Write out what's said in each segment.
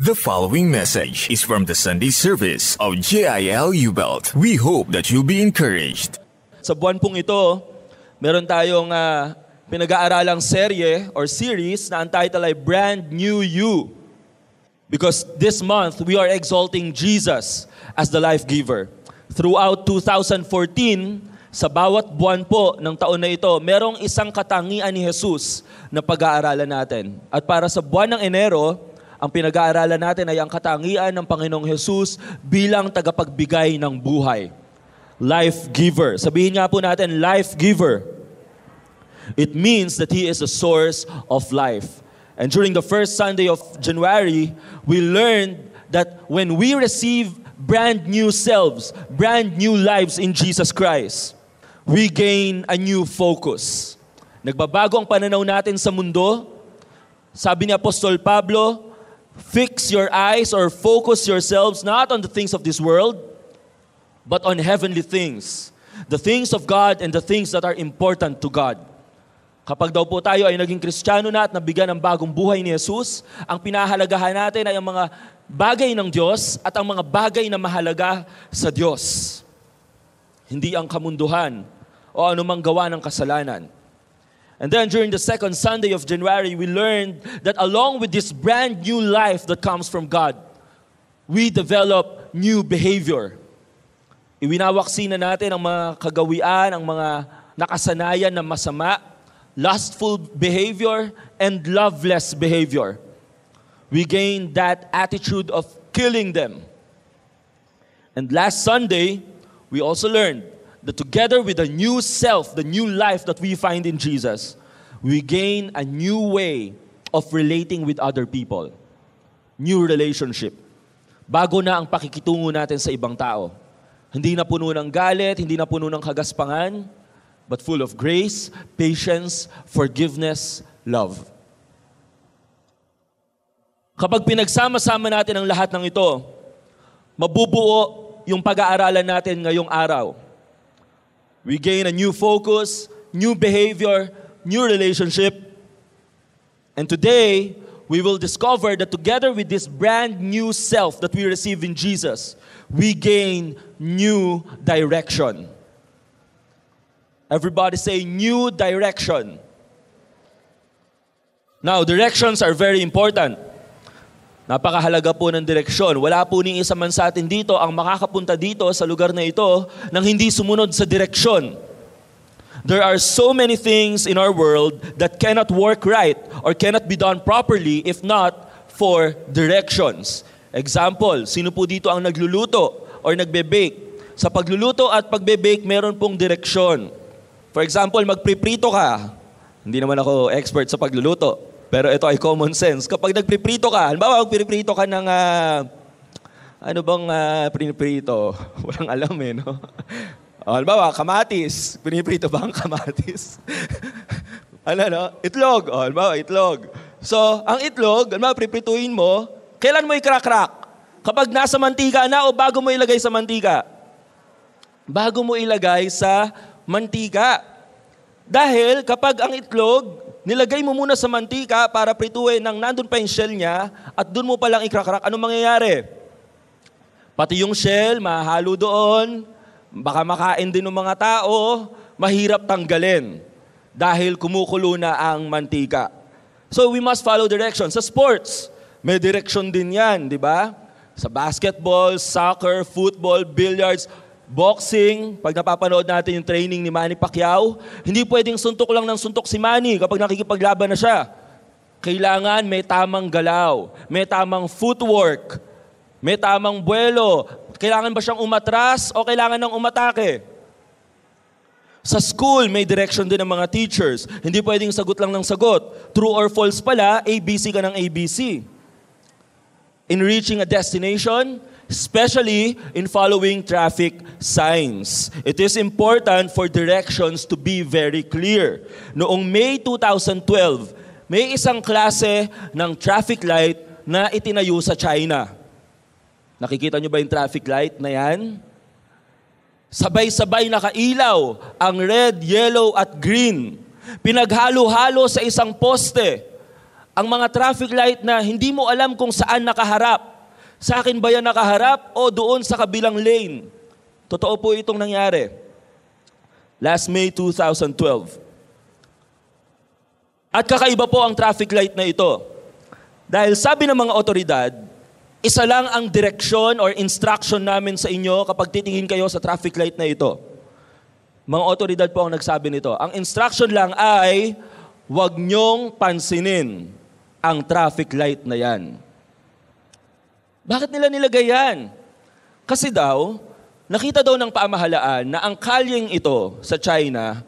The following message is from the Sunday service of JIL U-Belt. We hope that you'll be encouraged. Sa buwan pong ito, meron tayong pinag-aaralang serye or series na ang title ay Brand New You. Because this month, we are exalting Jesus as the life giver. Throughout 2014, sa bawat buwan po ng taon na ito, merong isang katangian ni Jesus na pag-aaralan natin. At para sa buwan ng Enero, ang pinag-aaralan natin ay ang katangian ng Panginoong Jesus bilang tagapagbigay ng buhay. Life giver. Sabihin nga po natin, life giver. It means that He is the source of life. And during the first Sunday of January, we learned that when we receive brand new selves, brand new lives in Jesus Christ, we gain a new focus. Nagbabago ang pananaw natin sa mundo. Sabi ni Apostol Pablo, fix your eyes or focus yourselves not on the things of this world, but on heavenly things. The things of God and the things that are important to God. Kapag daw po tayo ay naging Kristiyano na at nabigyan ng bagong buhay ni Jesus, ang pinahalagahan natin ay ang mga bagay ng Diyos at ang mga bagay na mahalaga sa Diyos. Hindi ang kamunduhan o anumang gawa ng kasalanan. And then during the second Sunday of January, we learned that along with this brand new life that comes from God, we develop new behavior. Iwinawaksi na natin ang mga kagawian, ang mga nakasanayan na masama, lustful behavior, and loveless behavior. We gain that attitude of killing them. And last Sunday, we also learned that together with the new self, the new life that we find in Jesus, we gain a new way of relating with other people. New relationship. Bago na ang pakikitungo natin sa ibang tao. Hindi na puno ng galit, hindi na puno ng kagaspangan, but full of grace, patience, forgiveness, love. Kapag pinagsama-sama natin ang lahat ng ito, mabubuo yung pag-aaralan natin ngayong araw. We gain a new focus, new behavior, new relationship. And today, we will discover that together with this brand new self that we receive in Jesus, we gain new direction. Everybody say, new direction. Now, directions are very important. Napakahalaga po ng direksyon. Wala po ni isa man sa atin dito ang makakapunta dito sa lugar na ito nang hindi sumunod sa direksyon. There are so many things in our world that cannot work right or cannot be done properly if not for directions. Example, sino po dito ang nagluluto or nagbe-bake? Sa pagluluto at pagbe-bake, meron pong direksyon. For example, magpriprito ka. Hindi naman ako expert sa pagluluto. Pero ito ay common sense. Kapag nagpiprito ka, halimbawa magpiprito ka ng, ano bang piniprito? Walang alam no? Halimbawa, kamatis. Piniprito ba ang kamatis? Itlog. Halimbawa, itlog. So, ang itlog, halimbawa, priprituin mo, kailan mo ikrak-krak? Kapag nasa mantika na o bago mo ilagay sa mantika? Bago mo ilagay sa mantika. Dahil kapag ang itlog, nilagay mo muna sa mantika para prituin nang nandun pa yung shell niya at dun mo palang ikrakrak, anong mangyayari? Pati yung shell, mahalo doon, baka makain din ng mga tao, mahirap tanggalin dahil kumukulo na ang mantika. So we must follow directions. Sa sports, may direction din yan, di ba? Sa basketball, soccer, football, billiards, boxing, pag napapanood natin yung training ni Manny Pacquiao, hindi pwedeng suntok lang ng suntok si Manny kapag nakikipaglaban na siya. Kailangan may tamang galaw, may tamang footwork, may tamang buwelo. Kailangan ba siyang umatras o kailangan nang umatake? Sa school, may direction din ng mga teachers. Hindi pwedeng sagot lang ng sagot. True or false pala, ABC ka ng ABC. In reaching a destination, especially in following traffic signs. It is important for directions to be very clear. Noong May 2012, may isang klase ng traffic light na itinayo sa China. Nakikita nyo ba yung traffic light na yan? Sabay-sabay nakailaw ang red, yellow at green. Pinaghalo-halo sa isang poste. Ang mga traffic light na hindi mo alam kung saan nakaharap. Sa akin ba yan nakaharap o doon sa kabilang lane? Totoo po itong nangyari. Last May 2012. At kakaiba po ang traffic light na ito. Dahil sabi ng mga otoridad, isa lang ang direksyon or instruction namin sa inyo kapag titingin kayo sa traffic light na ito. Mga otoridad po ang nagsabi nito. Ang instruction lang ay, huwag niyong pansinin ang traffic light na yan. Bakit nila nilagay yan? Kasi daw, nakita daw ng pamahalaan na ang kalyeng ito sa China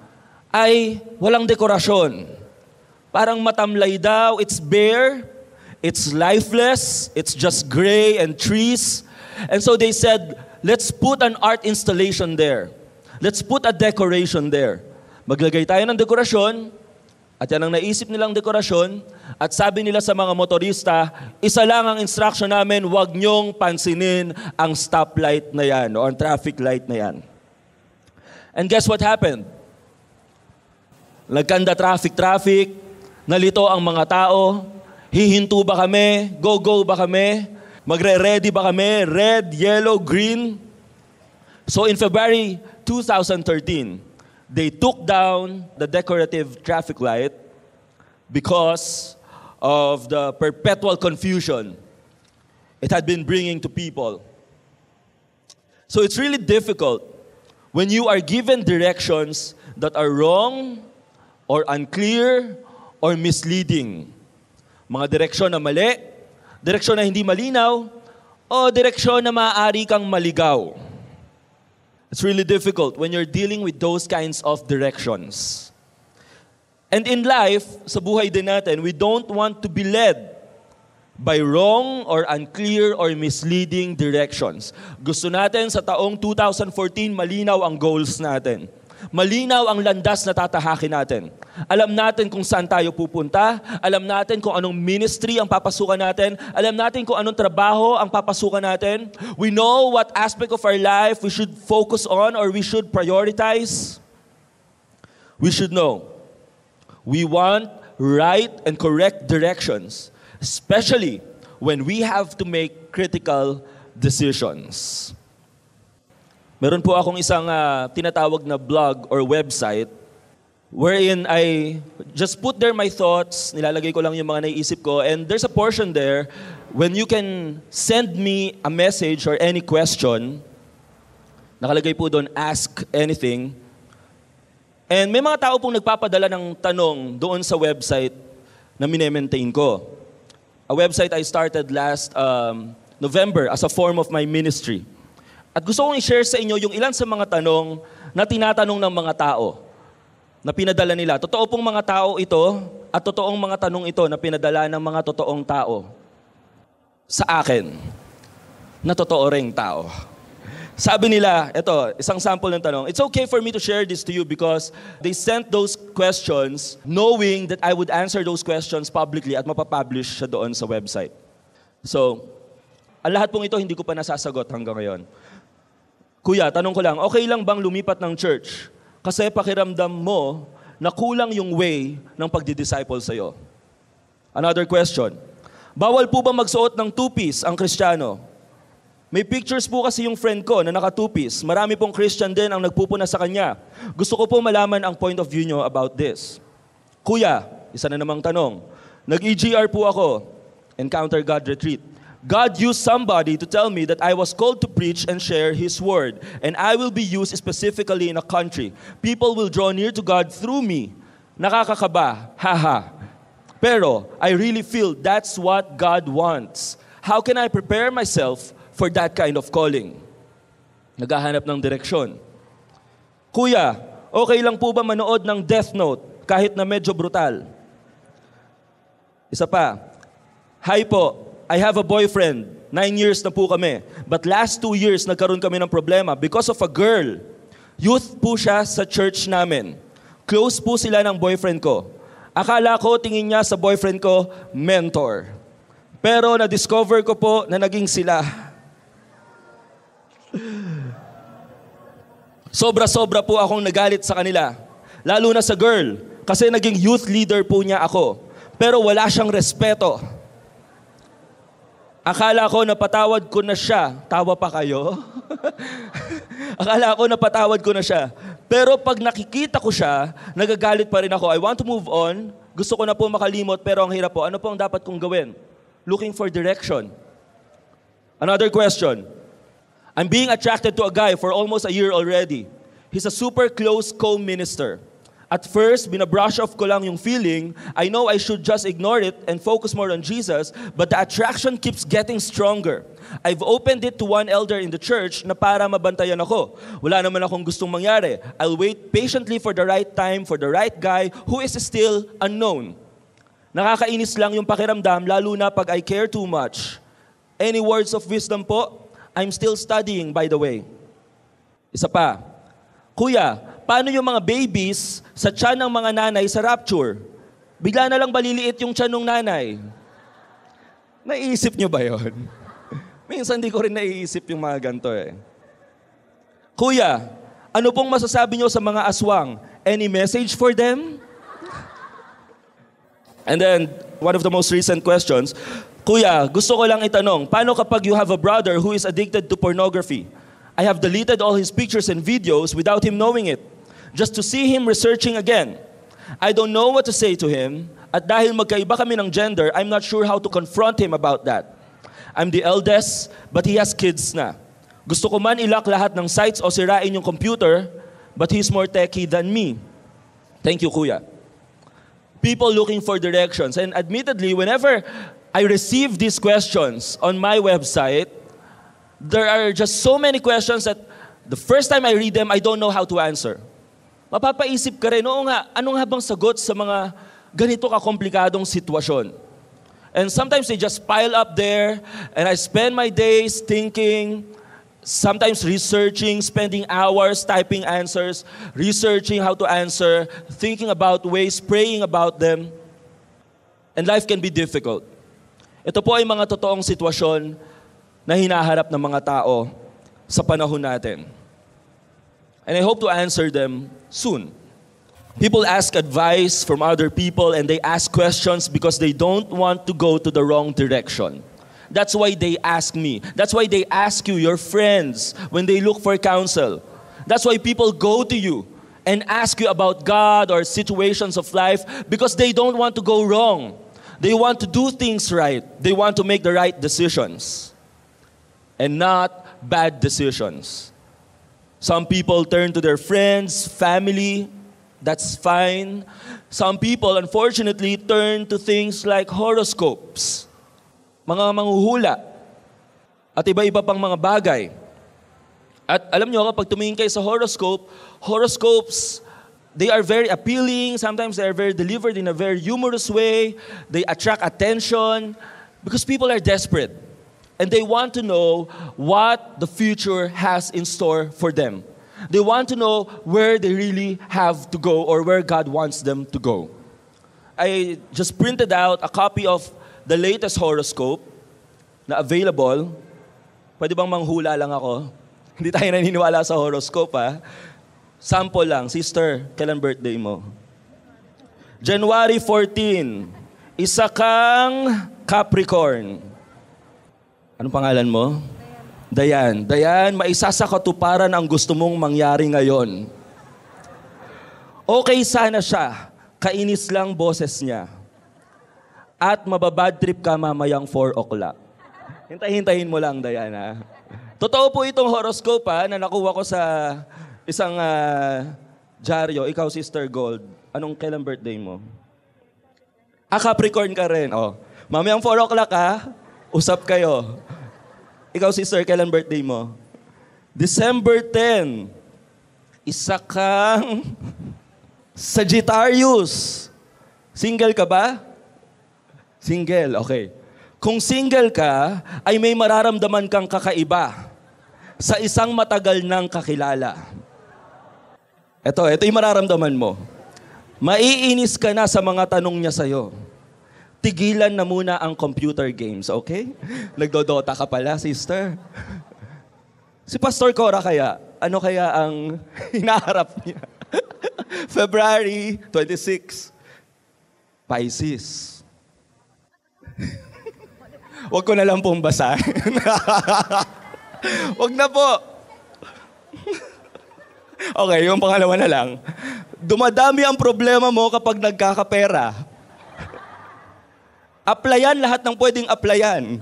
ay walang dekorasyon. Parang matamlay daw, it's bare, it's lifeless, it's just gray and trees. And so they said, let's put an art installation there. Let's put a decoration there. Maglagay tayo ng dekorasyon, at yan ang naisip nilang dekorasyon, at sabi nila sa mga motorista, isa lang ang instruction namin, huwag niyong pansinin ang stoplight na yan, o ang traffic light na yan. And guess what happened? Nagkanda traffic, nalito ang mga tao, hihinto ba kami, go ba kami, magre-ready ba kami, red, yellow, green. So in February 2013, they took down the decorative traffic light because of the perpetual confusion it had been bringing to people. So it's really difficult when you are given directions that are wrong or unclear or misleading. Mga direksyon na mali, direksyon na hindi malinaw, o direksyon na maaari kang maligaw. It's really difficult when you're dealing with those kinds of directions. And in life, sa buhay din natin, we don't want to be led by wrong or unclear or misleading directions. Gusto natin sa taong 2014, malinaw ang goals natin. Malinaw ang landas na tatahakin natin. Alam natin kung saan tayo pupunta. Alam natin kung anong ministry ang papasukan natin. Alam natin kung anong trabaho ang papasukan natin. We know what aspect of our life we should focus on or we should prioritize. We should know. We want right and correct directions, especially when we have to make critical decisions. Meron po akong isang tinatawag na blog or website wherein I just put there my thoughts, nilalagay ko lang yung mga naiisip ko, and there's a portion there when you can send me a message or any question. Nakalagay po doon, ask anything. And may mga tao pong nagpapadala ng tanong doon sa website na minemaintain ko. A website I started last November as a form of my ministry. At gusto kong i-share sa inyo yung ilan sa mga tanong na tinatanong ng mga tao na pinadala nila. Totoo pong mga tao ito at totoong mga tanong ito na pinadala ng mga totoong tao sa akin na totoo ring tao. Sabi nila, ito, isang sample ng tanong, it's okay for me to share this to you because they sent those questions knowing that I would answer those questions publicly at mapapublish siya doon sa website. So, ang lahat pong ito hindi ko pa nasasagot hanggang ngayon. Kuya, tanong ko lang, okay lang bang lumipat ng church? Kasi pakiramdam mo na kulang yung way ng pagdi-disciple sa'yo. Another question, bawal po ba magsuot ng two-piece ang Kristiyano? May pictures po kasi yung friend ko na naka two-piece. Marami pong Christian din ang nagpupuna sa kanya. Gusto ko po malaman ang point of view nyo about this. Kuya, isa na namang tanong, nag-EGR po ako, Encounter God Retreat. God used somebody to tell me that I was called to preach and share His word. And I will be used specifically in a country. People will draw near to God through me. Nakakakaba, haha. Pero I really feel that's what God wants. How can I prepare myself for that kind of calling? Naghahanap ng direksyon. Kuya, okay lang po ba manood ng Death Note kahit na medyo brutal? Isa pa, hi po, I have a boyfriend. 9 years na po kami. But last 2 years, nagkaroon kami ng problema because of a girl. Youth po siya sa church namin. Close po sila ng boyfriend ko. Akala ko, tingin niya sa boyfriend ko, mentor. Pero na-discover ko po na naging sila. Sobra-sobra po akong nagalit sa kanila. Lalo na sa girl. Kasi naging youth leader po niya ako. pero wala siyang respeto. Akala ko napatawad ko na siya. Tawa pa kayo? Akala ko napatawad ko na siya. Pero pag nakikita ko siya, nagagalit pa rin ako. I want to move on. Gusto ko na po makalimot, pero ang hirap po. Ano po ang dapat kong gawin? Looking for direction. Another question. I'm being attracted to a guy for almost a year already. He's a super close co-minister. At first, binabrush off ko lang yung feeling. I know I should just ignore it and focus more on Jesus, but the attraction keeps getting stronger. I've opened it to one elder in the church na para mabantayan ako. Wala naman akong gustong mangyari. I'll wait patiently for the right time, for the right guy who is still unknown. Nakakainis lang yung pakiramdam, lalo na pag I care too much. Any words of wisdom po? I'm still studying, by the way. Isa pa. Kuya, paano yung mga babies sa tiyan ng mga nanay sa rapture? Bigla na lang baliliit yung tiyan ng nanay. Naiisip nyo ba yon? Minsan di ko rin naiisip yung mga ganito eh. Kuya, ano pong masasabi nyo sa mga aswang? Any message for them? And then, one of the most recent questions, Kuya, gusto ko lang itanong, paano kapag you have a brother who is addicted to pornography? I have deleted all his pictures and videos without him knowing it, just to see him researching again. I don't know what to say to him, at dahil magkaiba kami ng gender, I'm not sure how to confront him about that. I'm the eldest, but he has kids na. Gusto ko man ilak lahat ng sites o sirain yung computer, but he's more techie than me. Thank you, Kuya. People looking for directions, and admittedly, whenever I receive these questions on my website, there are just so many questions that the first time I read them, I don't know how to answer. Mapapaisip ka rin, oo nga, ano nga bang sagot sa mga ganito kakomplikadong sitwasyon? And sometimes they just pile up there, and I spend my days thinking, sometimes researching, spending hours typing answers, researching how to answer, thinking about ways, praying about them. And life can be difficult. Ito po ay mga totoong sitwasyon na hinaharap ng mga tao sa panahon natin. And I hope to answer them soon. People ask advice from other people and they ask questions because they don't want to go to the wrong direction. That's why they ask me. That's why they ask you, your friends, when they look for counsel. That's why people go to you and ask you about God or situations of life because they don't want to go wrong. They want to do things right. They want to make the right decisions and not bad decisions. Some people turn to their friends, family. That's fine. Some people, unfortunately, turn to things like horoscopes, mga manghuhula, at iba-iba pang mga bagay. At alam nyo, kapag tumingin kayo sa horoscopes, they are very appealing. Sometimes they are very delivered in a very humorous way. They attract attention because people are desperate. And they want to know what the future has in store for them. They want to know where they really have to go or where God wants them to go. I just printed out a copy of the latest horoscope na available. Pwede bang manghula lang ako? Hindi tayo naniniwala sa horoscope, ha? Sample lang. Sister, kailan birthday mo? January 14. Isa kang Capricorn. Anong pangalan mo? Dayan. Dayan, maisa sa katuparan ang gusto mong mangyari ngayon. Okay sana siya. Kainis lang boses niya. At mababad trip ka mamayang 4 o'clock. Hintay-hintayin mo lang, Dayan, ha? Totoo po itong horoscope, ha, na nakuha ko sa isang dyaryo. Ikaw, Sister Gold. Kailan birthday mo? Capricorn ka rin. Oh. Mamayang 4 o'clock, ha? Usap kayo. Ikaw, Sister, kailan birthday mo? December 10. Isa kang Sagittarius. Single ka ba? Single, okay. Kung single ka, ay may mararamdaman kang kakaiba sa isang matagal nang kakilala. Ito yung mararamdaman mo. Maiinis ka na sa mga tanong niya sa'yo. Tigilan na muna ang computer games, okay? Nagdodota ka pala, sister. Si Pastor Cora kaya, ano kaya ang hinaharap niya? February 26, Pisces. Wag ko na lang pong basahin. Wag na po. Okay, yung pangalawa na lang. Dumadami ang problema mo kapag nagkakapera. Applyan lahat ng pwedeng applyan.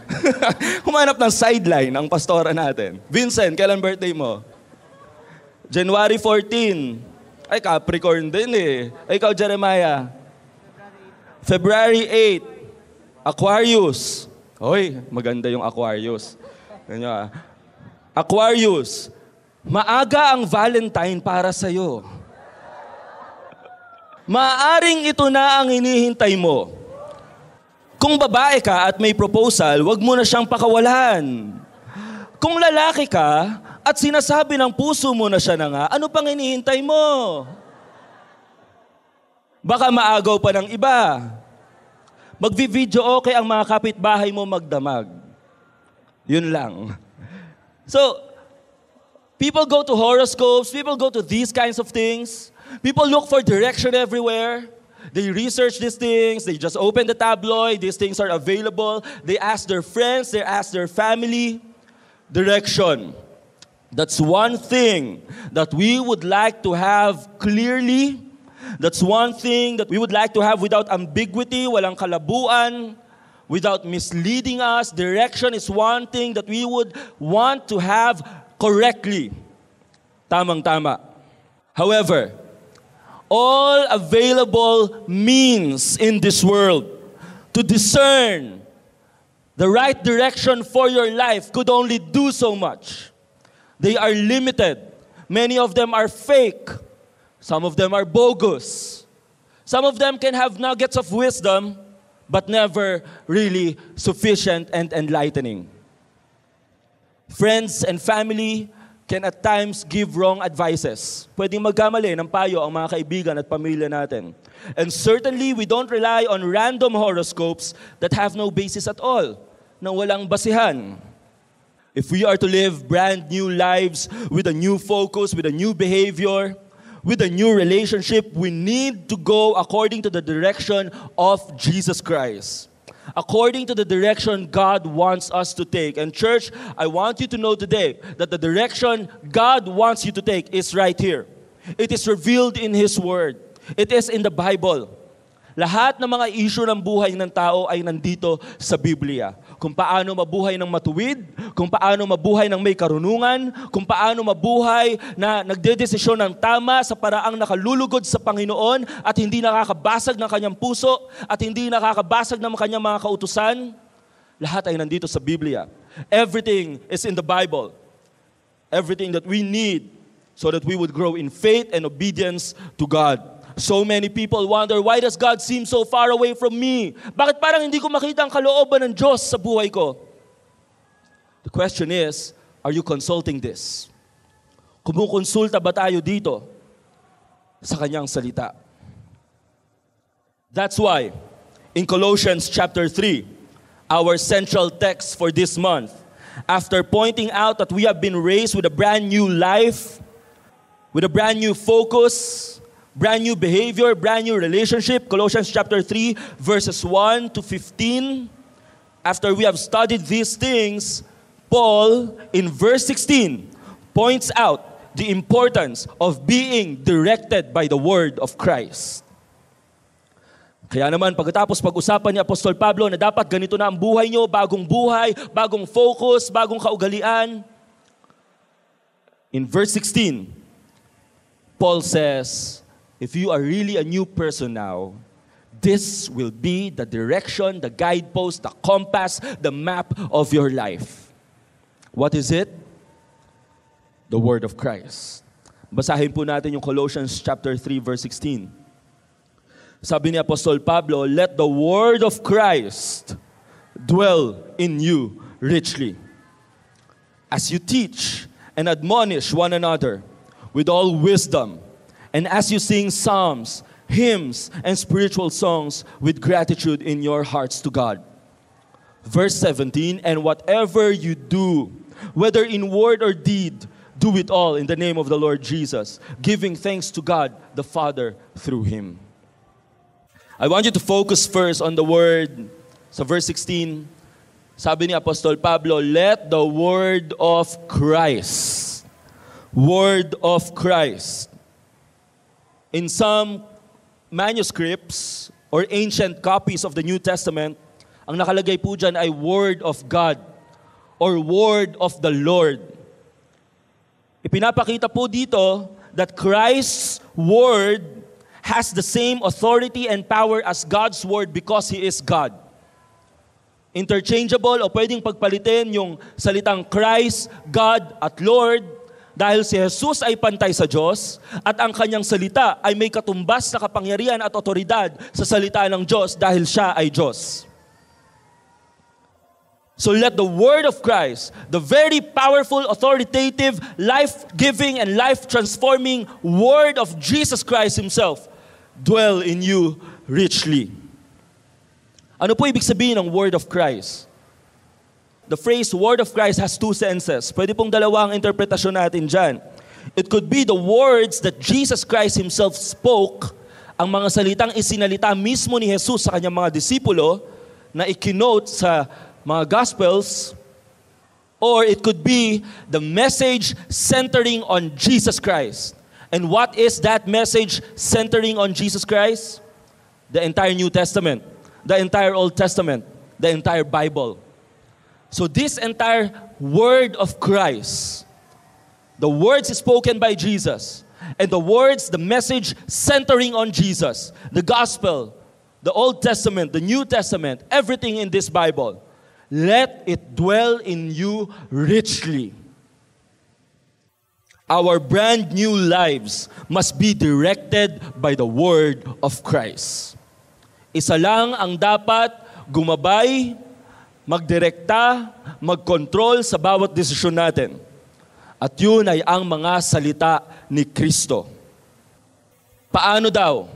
Humanap ng sideline ang pastora natin. Vincent, kailan birthday mo? January 14. Ay, Capricorn din eh. Ay, ikaw, Jeremiah? February 8. Aquarius. Hoy, maganda yung Aquarius. Ganyan. Aquarius. Maaga ang Valentine para sa'yo. Maaring ito na ang hinihintay mo. Kung babae ka at may proposal, wag mo na siyang pakawalan. Kung lalaki ka at sinasabi ng puso mo na siya na nga, ano pang hinihintay mo? Baka maagaw pa ng iba. Magvi-video okay ang mga kapitbahay mo magdamag. Yun lang. So, people go to horoscopes, people go to these kinds of things. People look for direction everywhere. They research these things, they just open the tabloid, these things are available. They ask their friends, they ask their family. Direction. That's one thing that we would like to have clearly. That's one thing that we would like to have without ambiguity, walang kalabuan, without misleading us. Direction is one thing that we would want to have correctly. Tamang-tama. However, all available means in this world to discern the right direction for your life could only do so much. They are limited. Many of them are fake. Some of them are bogus. Some of them can have nuggets of wisdom, but never really sufficient and enlightening. Friends and family can at times give wrong advices. Pwedeng magkamali ng payo ang mga kaibigan at pamilya natin. And certainly, we don't rely on random horoscopes that have no basis at all, na walang basihan. If we are to live brand new lives with a new focus, with a new behavior, with a new relationship, we need to go according to the direction of Jesus Christ. According to the direction God wants us to take. And church, I want you to know today that the direction God wants you to take is right here. It is revealed in His Word. It is in the Bible. Lahat ng mga issue ng buhay ng tao ay nandito sa Biblia. Kung paano mabuhay ng matuwid, kung paano mabuhay ng may karunungan, kung paano mabuhay na nagdedesisyon ng tama sa paraang nakalulugod sa Panginoon at hindi nakakabasag ng kanyang puso at hindi nakakabasag ng kanyang mga kautusan, lahat ay nandito sa Biblia. Everything is in the Bible. Everything that we need so that we would grow in faith and obedience to God. So many people wonder, why does God seem so far away from me? Bakit parang hindi ko makita ang kalooban ng Diyos sa buhay ko? The question is, are you consulting this? Kumukonsulta ba tayo dito sa kanyang salita? That's why, in Colossians chapter 3, our central text for this month, after pointing out that we have been raised with a brand new life, with a brand new focus, brand new behavior, brand new relationship. Colossians chapter 3, verses 1 to 15. After we have studied these things, Paul, in verse 16, points out the importance of being directed by the word of Christ. Kaya naman, pagkatapos pag-usapan ni Apostol Pablo na dapat ganito na ang buhay nyo, bagong focus, bagong kaugalian. In verse 16, Paul says, if you are really a new person now, this will be the direction, the guidepost, the compass, the map of your life. What is it? The Word of Christ. Basahin po natin yung Colossians chapter 3, verse 16. Sabi ni Apostol Pablo, let the Word of Christ dwell in you richly, as you teach and admonish one another with all wisdom, and as you sing psalms, hymns, and spiritual songs with gratitude in your hearts to God. Verse 17, and whatever you do, whether in word or deed, do it all in the name of the Lord Jesus, giving thanks to God the Father through Him. I want you to focus first on the word, so verse 16, Sabi ni Apostol Pablo, let the word of Christ. Word of Christ. In some manuscripts or ancient copies of the New Testament, ang nakalagay po dyan ay Word of God or Word of the Lord. Ipinapakita po dito that Christ's Word has the same authority and power as God's Word because He is God. Interchangeable o pwedeng pagpalitin yung salitang Christ, God at Lord dahil si Jesus ay pantay sa Diyos at ang kanyang salita ay may katumbas na kapangyarihan at otoridad sa salita ng Diyos dahil siya ay Diyos. So let the word of Christ, the very powerful, authoritative, life-giving and life-transforming word of Jesus Christ Himself dwell in you richly. Ano po ibig sabihin ng word of Christ? The phrase word of Christ has two senses. Pwede pong dalawang interpretasyon natin dyan. It could be the words that Jesus Christ Himself spoke, ang mga salitang isinalita mismo ni Jesus sa kanyang mga disipulo na ikinote sa mga Gospels, or it could be the message centering on Jesus Christ. And what is that message centering on Jesus Christ? The entire New Testament, the entire Old Testament, the entire Bible. So this entire word of Christ, the words spoken by Jesus, and the words, the message centering on Jesus, the gospel, the Old Testament, the New Testament, everything in this Bible, let it dwell in you richly. Our brand new lives must be directed by the word of Christ. Isa lang ang dapat gumabay, magdirekta, magkontrol sa bawat desisyon natin. At yun ay ang mga salita ni Kristo. Paano daw?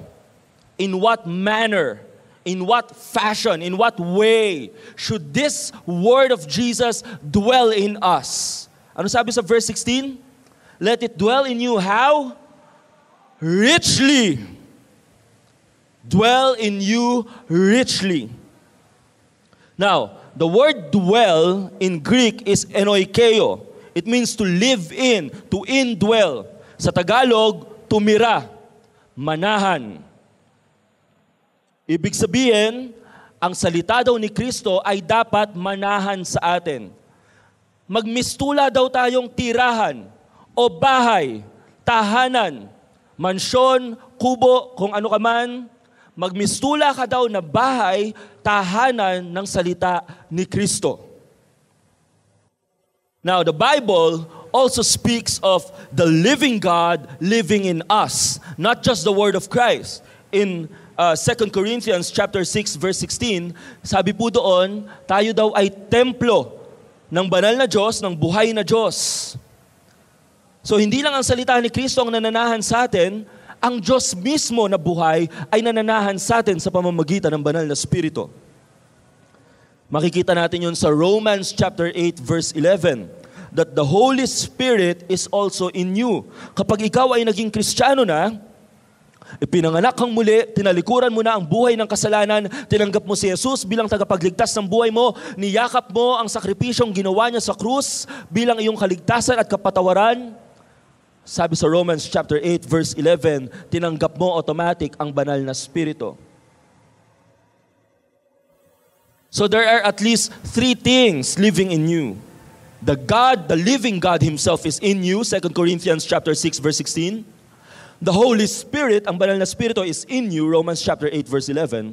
In what manner? In what fashion? In what way should this word of Jesus dwell in us? Ano sabi sa verse 16? Let it dwell in you how? Richly. Dwell in you richly. Now, the word dwell in Greek is enoikeo. It means to live in, to indwell. Sa Tagalog, tumira, manahan. Ibig sabihin, ang salita daw ni Kristo ay dapat manahan sa atin. Magmistula daw tayong tirahan o bahay, tahanan, mansyon, kubo, kung ano ka man. Magmistula ka daw na bahay, tahanan ng salita ni Kristo. Now, the Bible also speaks of the living God living in us, not just the word of Christ. In 2 Corinthians chapter 6 verse 16, sabi po doon, tayo daw ay templo ng banal na Diyos, ng buhay na Diyos. So hindi lang ang salita ni Kristo ang nananahan sa atin, ang Diyos mismo na buhay ay nananahan sa atin sa pamamagitan ng banal na Espiritu. Makikita natin yun sa Romans chapter 8 verse 11, that the Holy Spirit is also in you. Kapag ikaw ay naging Kristiyano na, ipinanganak kang muli, tinalikuran mo na ang buhay ng kasalanan, tinanggap mo si Jesus bilang tagapagligtas ng buhay mo, niyakap mo ang sakripisyong ginawa niya sa krus bilang iyong kaligtasan at kapatawaran. Sabi sa Romans chapter 8 verse 11, tinanggap mo automatic ang banal na Espiritu. So there are at least three things living in you. The God, the living God Himself is in you, 2 Corinthians chapter 6 verse 16. The Holy Spirit, ang banal na Espiritu is in you, Romans chapter 8 verse 11.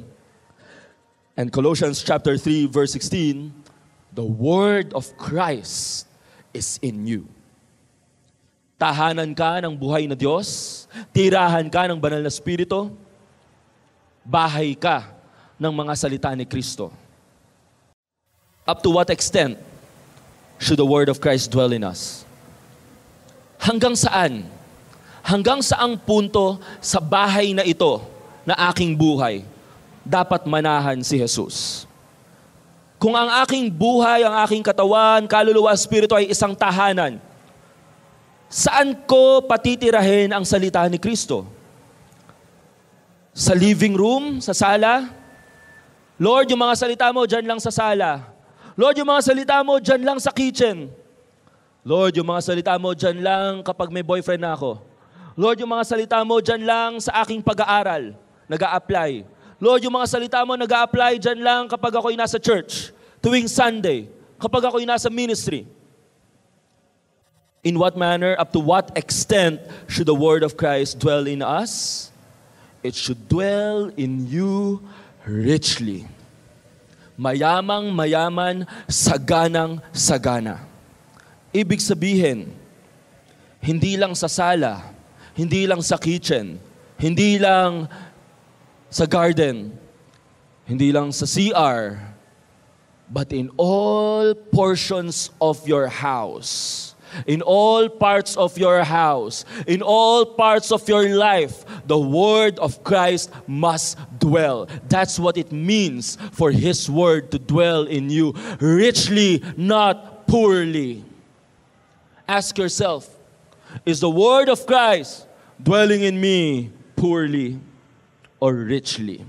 And Colossians chapter 3 verse 16, the word of Christ is in you. Tahanan ka ng buhay na Diyos, tirahan ka ng banal na Espiritu, bahay ka ng mga salita ni Kristo. Up to what extent should the word of Christ dwell in us? Hanggang saan? Hanggang saang punto sa bahay na ito na aking buhay dapat manahan si Jesus? Kung ang aking buhay, ang aking katawan, kaluluwa, espiritu ay isang tahanan, saan ko patitirahin ang salita ni Kristo? Sa living room? Sa sala? Lord, yung mga salita mo dyan lang sa sala. Lord, yung mga salita mo dyan lang sa kitchen. Lord, yung mga salita mo dyan lang kapag may boyfriend na ako. Lord, yung mga salita mo dyan lang sa aking pag-aaral, nag-a-apply. Lord, yung mga salita mo nag-a-apply dyan lang kapag ako'y nasa church, tuwing Sunday, kapag ako'y nasa ministry. In what manner, up to what extent should the word of Christ dwell in us? It should dwell in you richly. Mayamang mayaman, saganang sagana. Ibig sabihin, hindi lang sa sala, hindi lang sa kitchen, hindi lang sa garden, hindi lang sa CR, but in all portions of your house, in all parts of your house, in all parts of your life, the word of Christ must dwell. That's what it means for His word to dwell in you, richly, not poorly. Ask yourself, is the word of Christ dwelling in me poorly or richly?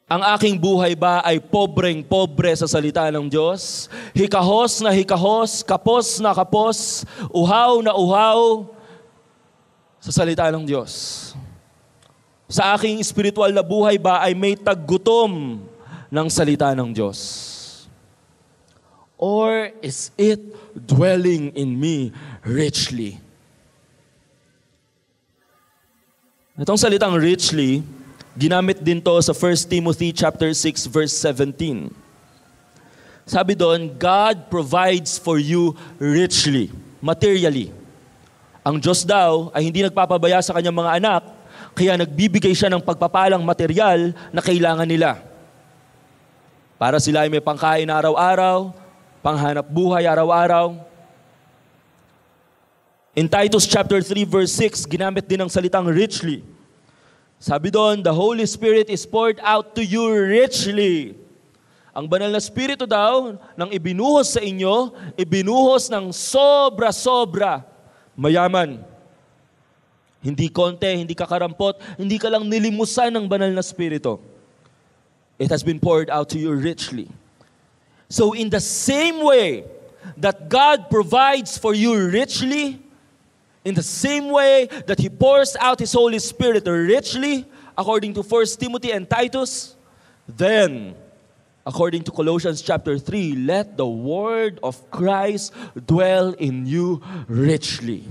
Ang aking buhay ba ay pobreng-pobre sa salita ng Diyos? Hikahos na hikahos, kapos na kapos, uhaw na uhaw sa salita ng Diyos? Sa aking spiritual na buhay ba ay may taggutom ng salita ng Diyos? Or is it dwelling in me richly? Itong salitang richly, ginamit din to sa 1 Timothy chapter 6 verse 17. Sabi doon, God provides for you richly, materially. Ang Diyos daw ay hindi nagpapabaya sa kanyang mga anak, kaya nagbibigay siya ng pagpapalang material na kailangan nila. Para sila ay may pangkain araw-araw, panghanap buhay araw-araw. In Titus chapter 3 verse 6, ginamit din ang salitang richly. Sabi doon, the Holy Spirit is poured out to you richly. Ang banal na Espiritu daw, nang ibinuhos sa inyo, ibinuhos ng sobra-sobra, mayaman. Hindi konti, hindi kakarampot, hindi ka lang nilimusan ng banal na Espiritu. It has been poured out to you richly. So in the same way that God provides for you richly, in the same way that He pours out His Holy Spirit richly, according to 1 Timothy and Titus, then, according to Colossians chapter 3, let the word of Christ dwell in you richly.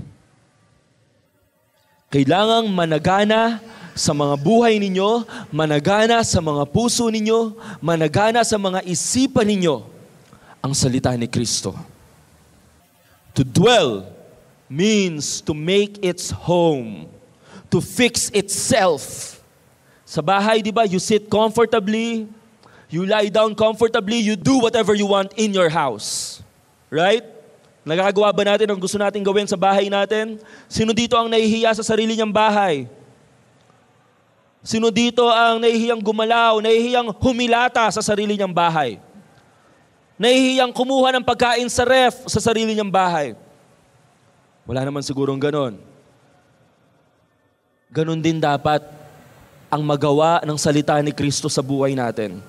Kailangang managana sa mga buhay ninyo, managana sa mga puso ninyo, managana sa mga isipan ninyo ang salita ni Kristo. To dwell means to make its home, to fix itself. Sa bahay, di ba, you sit comfortably, you lie down comfortably, you do whatever you want in your house. Right? Nagagawa ba natin ang gusto natin gawin sa bahay natin? Sino dito ang nahihiya sa sarili niyang bahay? Sino dito ang nahihiyang gumalaw, nahihiyang humilata sa sarili niyang bahay? Nahihiyang kumuha ng pagkain sa ref sa sarili niyang bahay? Wala naman sigurong ganon. Ganon din dapat ang magawa ng salita ni Kristo sa buhay natin.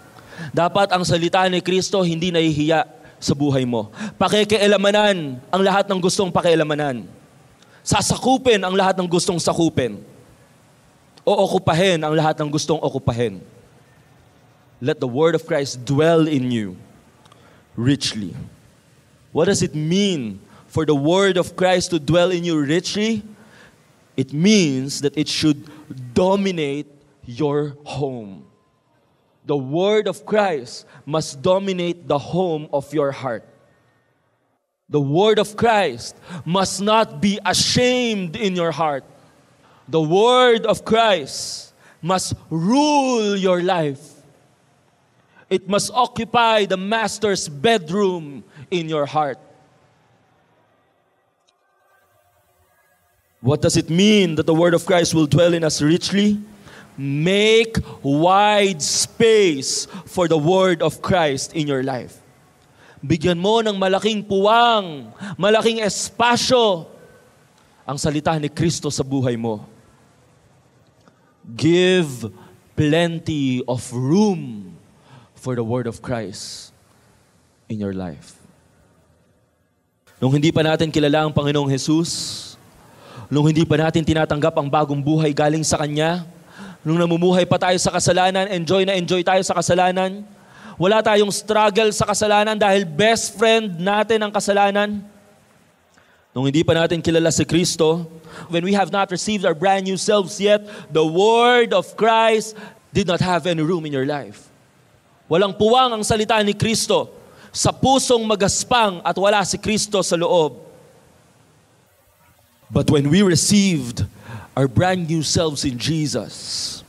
Dapat ang salita ni Kristo hindi nahihiya sa buhay mo. Pakikialamanan ang lahat ng gustong pakialamanan. Sasakupin ang lahat ng gustong sakupin. Ookupahin ang lahat ng gustong okupahin. Let the word of Christ dwell in you richly. What does it mean for the word of Christ to dwell in you richly? It means that it should dominate your home. The word of Christ must dominate the home of your heart. The word of Christ must not be ashamed in your heart. The word of Christ must rule your life. It must occupy the master's bedroom in your heart. What does it mean that the word of Christ will dwell in us richly? Make wide space for the word of Christ in your life. Bigyan mo ng malaking puwang, malaking espasyo ang salita ni Kristo sa buhay mo. Give plenty of room for the word of Christ in your life. Nung hindi pa natin kilala ang Panginoong Jesus, nung hindi pa natin tinatanggap ang bagong buhay galing sa Kanya, nung namumuhay pa tayo sa kasalanan, enjoy tayo sa kasalanan, wala tayong struggle sa kasalanan dahil best friend natin ang kasalanan. Nung hindi pa natin kilala si Kristo, when we have not received our brand new selves yet, the Word of Christ did not have any room in your life. Walang puwang ang salita ni Kristo sa pusong magaspang at wala si Kristo sa loob. But when we received our brand new selves in Jesus,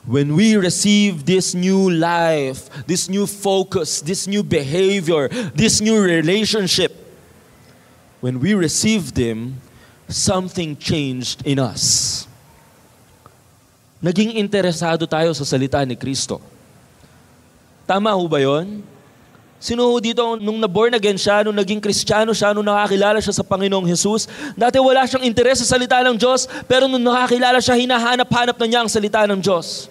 when we received this new life, this new focus, this new behavior, this new relationship, when we received Him, something changed in us. Naging interesado tayo sa salita ni Kristo. Tama ho ba yun? Sino ho dito nung na-born again siya, nung naging Kristiyano siya, nung nakakilala siya sa Panginoong Jesus, dati wala siyang interes sa salita ng Diyos, pero nung nakakilala siya, hinahanap-hanap na niya ang salita ng Diyos.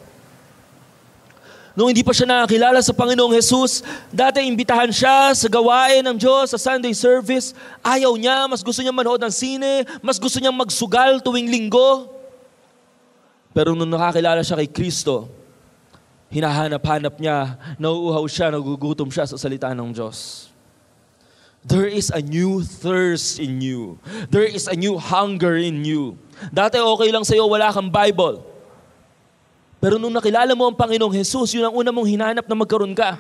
Nung hindi pa siya nakakilala sa Panginoong Jesus, dati imbitahan siya sa gawain ng Diyos, sa Sunday service, ayaw niya, mas gusto niya manood ng sine, mas gusto niya magsugal tuwing linggo. Pero nung nakakilala siya kay Kristo, hinahanap-hanap niya, nauuhaw siya, nagugutom siya sa salita ng Diyos. There is a new thirst in you. There is a new hunger in you. Dati okay lang sa'yo, wala kang Bible. Pero nung nakilala mo ang Panginoong Jesus, yun ang una mong hinanap na magkaroon ka.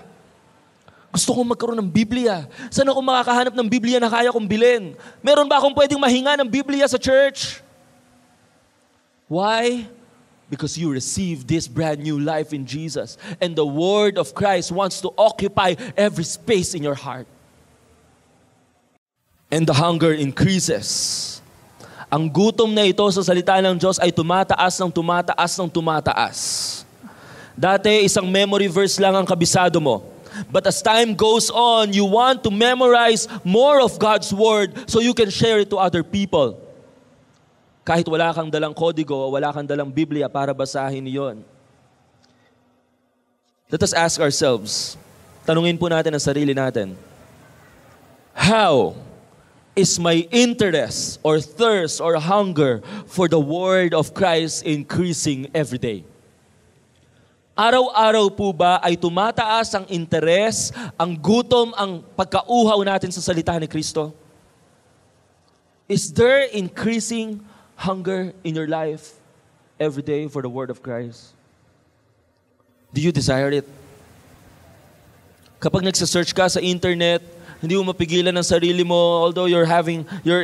Gusto kong magkaroon ng Biblia. Saan ako makakahanap ng Biblia na kaya kong bilhin? Meron ba akong pwedeng mahinga ng Biblia sa church? Why? Because you received this brand new life in Jesus. And the Word of Christ wants to occupy every space in your heart. And the hunger increases. Ang gutom na ito sa salita ng Diyos ay tumataas ng tumataas ng tumataas. Dati, isang memory verse lang ang kabisado mo. But as time goes on, you want to memorize more of God's Word so you can share it to other people. Kahit wala kang dalang kodigo, wala kang dalang Biblia para basahin yon. Let us ask ourselves, tanungin po natin ang sarili natin, how is my interest or thirst or hunger for the Word of Christ increasing every day? Araw-araw po ba ay tumataas ang interes, ang gutom, ang pagkauhaw natin sa salita ni Kristo? Is there increasing hunger in your life every day for the Word of Christ? Do you desire it? Kapag nagsa-search ka sa internet, hindi mo mapigilan ang sarili mo, although you're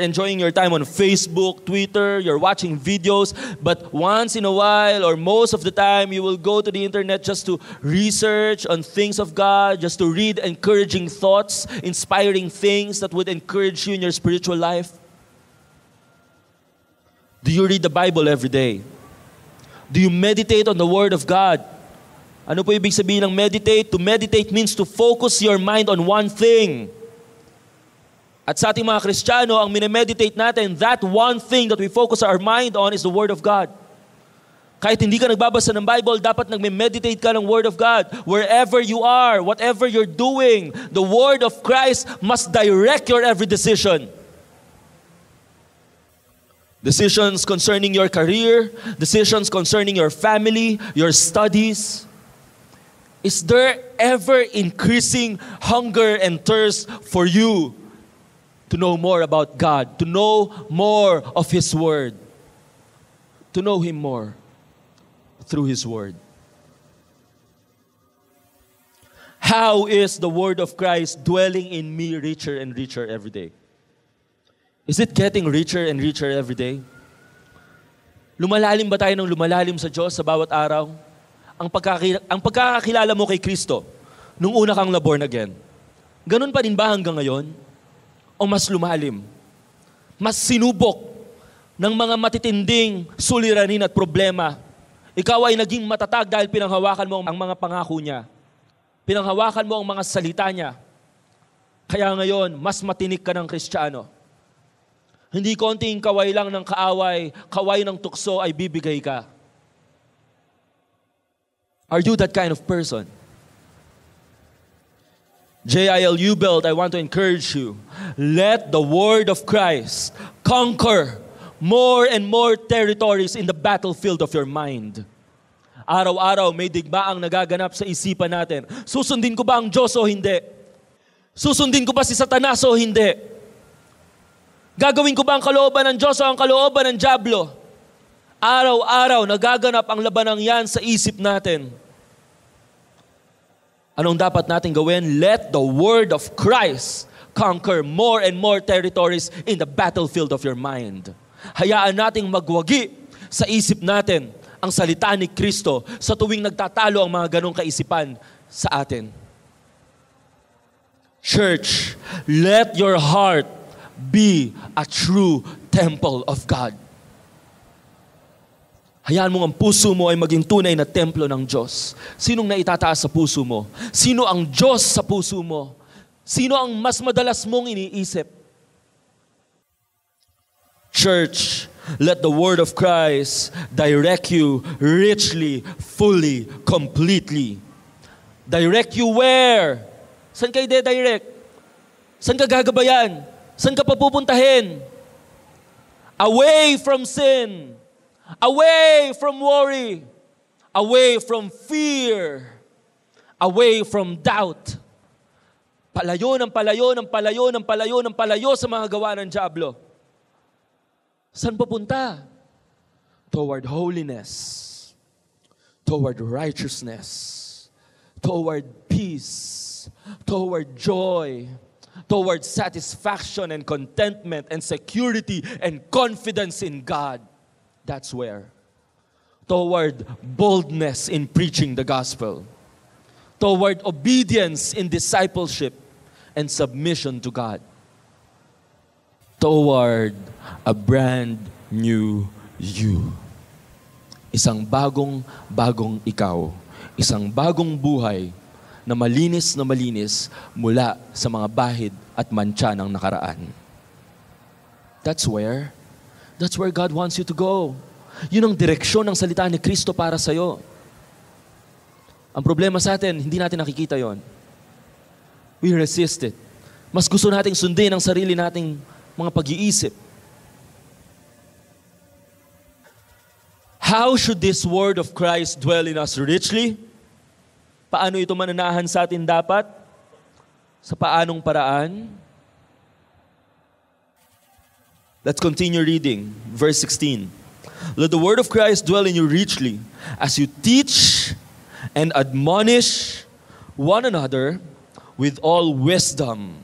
enjoying your time on Facebook, Twitter, you're watching videos, but once in a while or most of the time, you will go to the internet just to research on things of God, just to read encouraging thoughts, inspiring things that would encourage you in your spiritual life. Do you read the Bible every day? Do you meditate on the Word of God? Ano po ibig sabihin ng meditate? To meditate means to focus your mind on one thing. At sa ating mga Kristiyano, ang minemeditate natin, that one thing that we focus our mind on is the Word of God. Kahit hindi ka nagbabasa ng Bible, dapat nagme-meditate ka ng Word of God. Wherever you are, whatever you're doing, the Word of Christ must direct your every decision. Decisions concerning your career, decisions concerning your family, your studies. Is there ever increasing hunger and thirst for you to know more about God, to know more of His Word, to know Him more through His Word? How is the Word of Christ dwelling in me richer and richer every day? Is it getting richer and richer every day? Lumalalim ba tayo ng lumalalim sa Diyos sa bawat araw? Ang pagkakakilala mo kay Kristo, nung una kang na-born again, ganun pa rin ba hanggang ngayon? O mas lumalim? Mas sinubok ng mga matitinding suliranin at problema? Ikaw ay naging matatag dahil pinanghawakan mo ang mga pangako niya. Pinanghawakan mo ang mga salita niya. Kaya ngayon, mas matinik ka ng Kristiyano. Hindi konting kaway lang ng kaaway, kaway ng tukso ay bibigay ka. Are you that kind of person? JILU Belt, I want to encourage you. Let the word of Christ conquer more and more territories in the battlefield of your mind. Araw-araw may digmaang nagaganap sa isipan natin. Susundin ko ba ang Diyos o hindi? Susundin ko ba si Satanas o hindi? Gagawin ko ba ang kalooban ng Diyos o ang kalooban ng dyablo? Araw-araw nagaganap ang labanang yan sa isip natin. Anong dapat natin gawin? Let the word of Christ conquer more and more territories in the battlefield of your mind. Hayaan nating magwagi sa isip natin ang salita ni Kristo sa tuwing nagtatalo ang mga ganong kaisipan sa atin. Church, let your heart be a true temple of God. Hayaan mo ang puso mo ay maging tunay na templo ng Diyos. Sinong naitataas sa puso mo? Sino ang Diyos sa puso mo? Sino ang mas madalas mong iniisip? Church, let the word of Christ direct you richly, fully, completely. Direct you where? Saan kayo direct? Saan ka gagabayan? Saan ka papupuntahin? Away from sin. Away from worry. Away from fear. Away from doubt. Palayo ng palayo ng palayo ng palayo ng palayo sa mga gawa ng dyablo. Saan pupunta? Toward holiness. Toward righteousness. Toward peace. Toward joy. Toward satisfaction and contentment and security and confidence in God. That's where. Toward boldness in preaching the gospel. Toward obedience in discipleship and submission to God. Toward a brand new you. Isang bagong ikaw. Isang bagong buhay na malinis mula sa mga bahid at mantsa ng nakaraan. That's where God wants you to go. Yun ang direksyon ng salita ni Kristo para sa'yo. Ang problema sa atin, hindi natin nakikita yon. We resist it. Mas gusto nating sundin ang sarili nating mga pag-iisip. How should this word of Christ dwell in us richly? Paano ito mananahan sa atin dapat? Sa paanong paraan? Let's continue reading. Verse 16. Let the word of Christ dwell in you richly as you teach and admonish one another with all wisdom.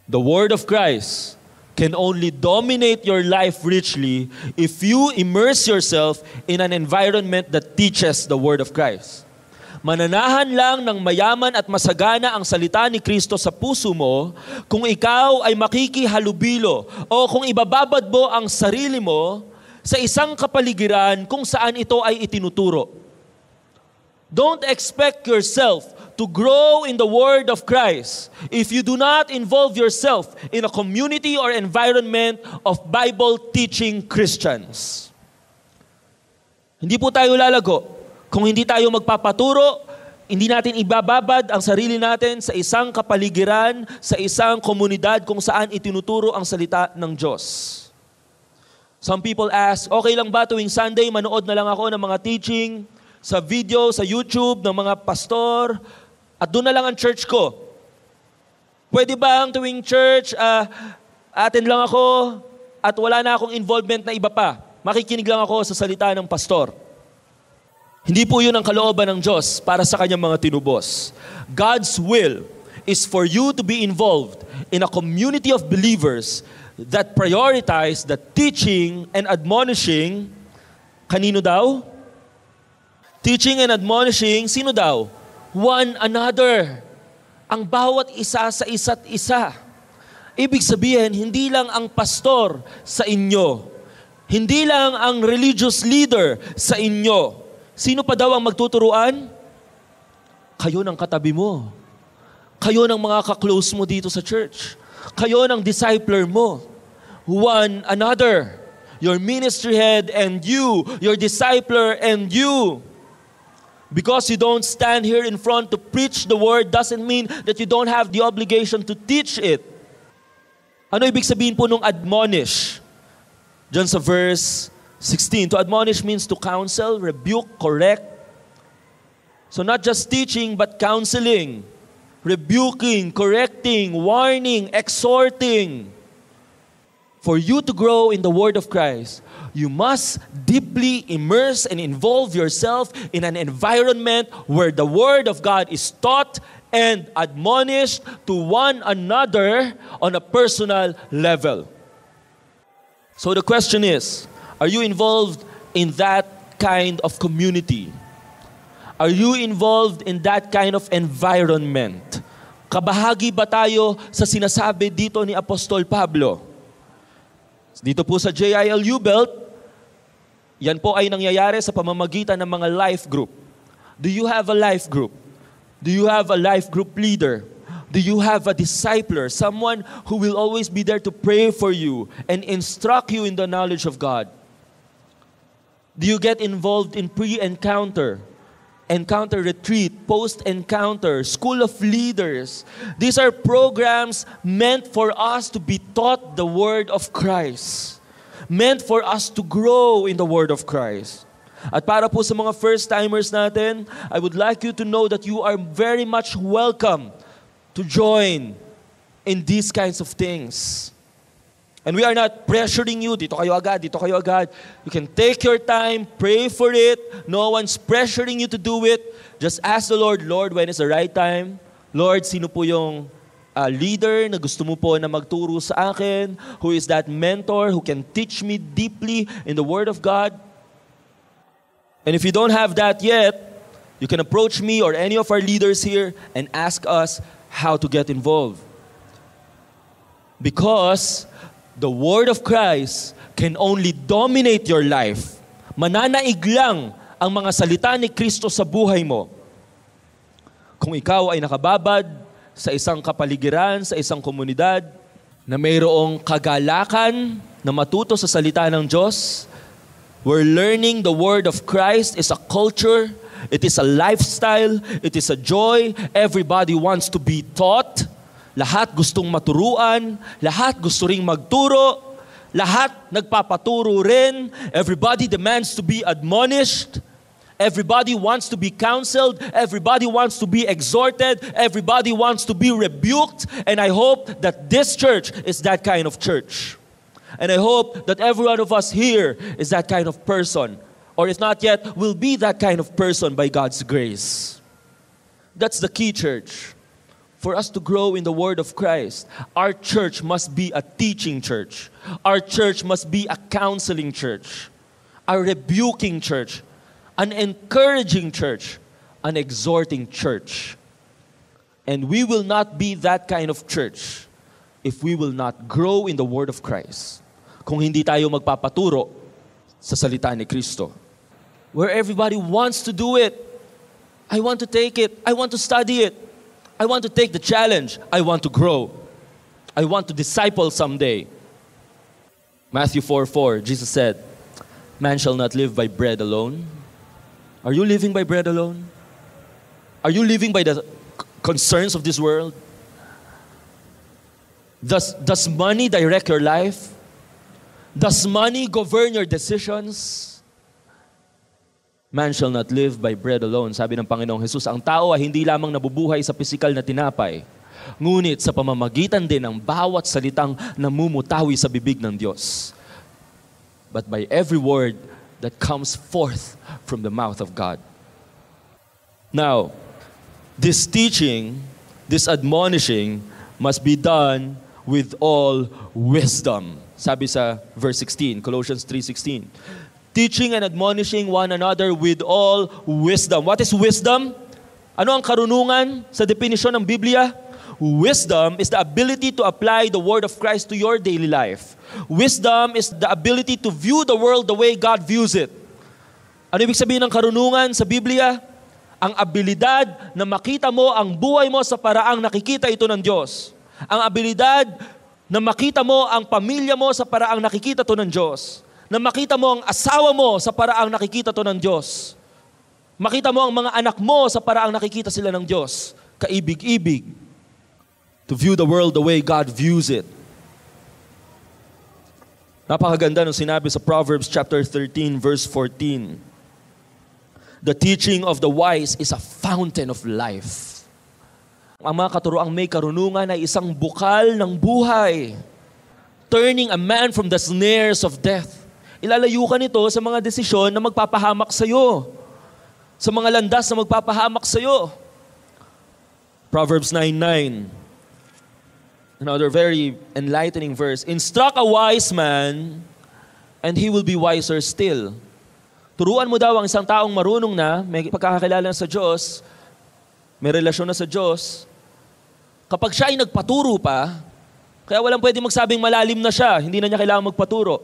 The word of Christ can only dominate your life richly if you immerse yourself in an environment that teaches the word of Christ. Mananahan lang ng mayaman at masagana ang salita ni Kristo sa puso mo kung ikaw ay makikihalubilo o kung ibababad mo ang sarili mo sa isang kapaligiran kung saan ito ay itinuturo. Don't expect yourself to grow in the word of Christ if you do not involve yourself in a community or environment of Bible-teaching Christians. Hindi po tayo lalago kung hindi tayo magpapaturo, hindi natin ibababad ang sarili natin sa isang kapaligiran, sa isang komunidad kung saan itinuturo ang salita ng Diyos. Some people ask, okay lang ba tuwing Sunday manood na lang ako ng mga teaching sa video, sa YouTube ng mga pastor at doon na lang ang church ko? Pwede ba ang tuwing church, attend lang ako at wala na akong involvement na iba pa? Makikinig lang ako sa salita ng pastor. Hindi po yun ang kalooban ng Diyos para sa kanyang mga tinubos. God's will is for you to be involved in a community of believers that prioritize the teaching and admonishing. Kanino daw? Teaching and admonishing, sino daw? One another. Ang bawat isa sa isa't isa. Ibig sabihin, hindi lang ang pastor sa inyo. Hindi lang ang religious leader sa inyo. Sino pa daw ang magtuturuan? Kayo ng katabi mo. Kayo ng mga ka-close mo dito sa church. Kayo ng discipler mo. One another. Your ministry head and you. Your discipler and you. Because you don't stand here in front to preach the word doesn't mean that you don't have the obligation to teach it. Ano ibig sabihin po nung admonish? Diyan sa verse 16. To admonish means to counsel, rebuke, correct. So not just teaching, but counseling, rebuking, correcting, warning, exhorting. For you to grow in the word of Christ, you must deeply immerse and involve yourself in an environment where the word of God is taught and admonished to one another on a personal level. So the question is, are you involved in that kind of community? Are you involved in that kind of environment? Kabahagi ba tayo sa sinasabi dito ni Apostol Pablo? Dito po sa JILU Belt, yan po ay nangyayari sa pamamagitan ng mga life group. Do you have a life group? Do you have a life group leader? Do you have a discipler? Someone who will always be there to pray for you and instruct you in the knowledge of God? Do you get involved in pre-encounter, encounter retreat, post-encounter, school of leaders? These are programs meant for us to be taught the word of Christ. Meant for us to grow in the word of Christ. At para po sa mga first-timers natin, I would like you to know that you are very much welcome to join in these kinds of things. And we are not pressuring you, dito kayo agad, dito kayo agad. You can take your time, pray for it. No one's pressuring you to do it. Just ask the Lord, Lord, when is the right time? Lord, sino po yung leader na gusto mo po na magturo sa akin? Who is that mentor who can teach me deeply in the Word of God? And if you don't have that yet, you can approach me or any of our leaders here and ask us how to get involved. Because the Word of Christ can only dominate your life. Mananaig lang ang mga salita ni Kristo sa buhay mo kung ikaw ay nakababad sa isang kapaligiran, sa isang komunidad na mayroong kagalakan na matuto sa salita ng Diyos, where learning the Word of Christ is a culture, it is a lifestyle, it is a joy. Everybody wants to be taught. Lahat gustong maturuan, lahat gusto ring magturo, lahat nagpapaturo rin. Everybody demands to be admonished. Everybody wants to be counseled. Everybody wants to be exhorted. Everybody wants to be rebuked. And I hope that this church is that kind of church. And I hope that every one of us here is that kind of person. Or if not yet, will be that kind of person by God's grace. That's the key, church. For us to grow in the Word of Christ, our church must be a teaching church. Our church must be a counseling church. A rebuking church. An encouraging church, an exhorting church. And we will not be that kind of church if we will not grow in the Word of Christ. Kung hindi tayo magpapaturo sa salita ni Kristo. Where everybody wants to do it. I want to take it. I want to study it. I want to take the challenge. I want to grow. I want to disciple someday. Matthew 4:4, Jesus said, "Man shall not live by bread alone." Are you living by bread alone? Are you living by the concerns of this world? Does money direct your life? Does money govern your decisions? Man shall not live by bread alone. Sabi ng Panginoong Jesus, ang tao ay hindi lamang nabubuhay sa pisikal na tinapay, ngunit sa pamamagitan din ng bawat salitang namumutawi sa bibig ng Diyos. But by every word that comes forth from the mouth of God. Now, this teaching, this admonishing, must be done with all wisdom. Sabi sa verse 16, Colossians 3:16. Teaching and admonishing one another with all wisdom. What is wisdom? Ano ang karunungan sa definisyon ng Biblia? Wisdom is the ability to apply the Word of Christ to your daily life. Wisdom is the ability to view the world the way God views it. Ano ibig sabihin ng karunungan sa Biblia? Ang abilidad na makita mo ang buhay mo sa paraang nakikita ito ng Diyos. Ang abilidad na makita mo ang pamilya mo sa paraang nakikita ito ng Diyos. Na makita mo ang asawa mo sa paraang nakikita ito ng Diyos. Makita mo ang mga anak mo sa paraang nakikita sila ng Diyos. Kaibig-ibig. To view the world the way God views it. Napakaganda nung sinabi sa Proverbs chapter 13 verse 14. The teaching of the wise is a fountain of life. Ang mga katuroang may karunungan ay isang bukal ng buhay. Turning a man from the snares of death. Ilalayo ka nito sa mga desisyon na magpapahamak sa iyo. Sa mga landas na magpapahamak sa iyo. Proverbs 9:9. Another very enlightening verse. Instruct a wise man, and he will be wiser still. Turuan mo daw ang isang taong marunong na, may pagkakakilala na sa Diyos, may relasyon na sa Diyos. Kapag siya ay nagpaturo pa, kaya walang pwedeng magsabing malalim na siya, hindi na niya kailangan magpaturo.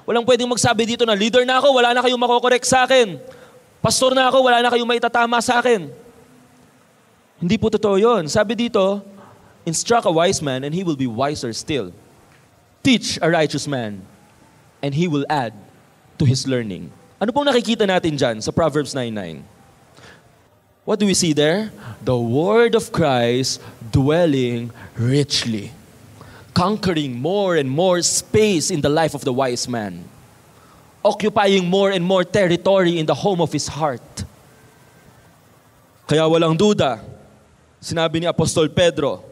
Walang pwedeng magsabi dito na, leader na ako, wala na kayong makokorek sa akin. Pastor na ako, wala na kayong maitatama sa akin. Hindi po totoo yun. Sabi dito, instruct a wise man and he will be wiser still. Teach a righteous man and he will add to his learning. Ano pong nakikita natin dyan sa Proverbs 9:9? What do we see there? The word of Christ dwelling richly. Conquering more and more space in the life of the wise man. Occupying more and more territory in the home of his heart. Kaya walang duda, sinabi ni Apostol Pedro,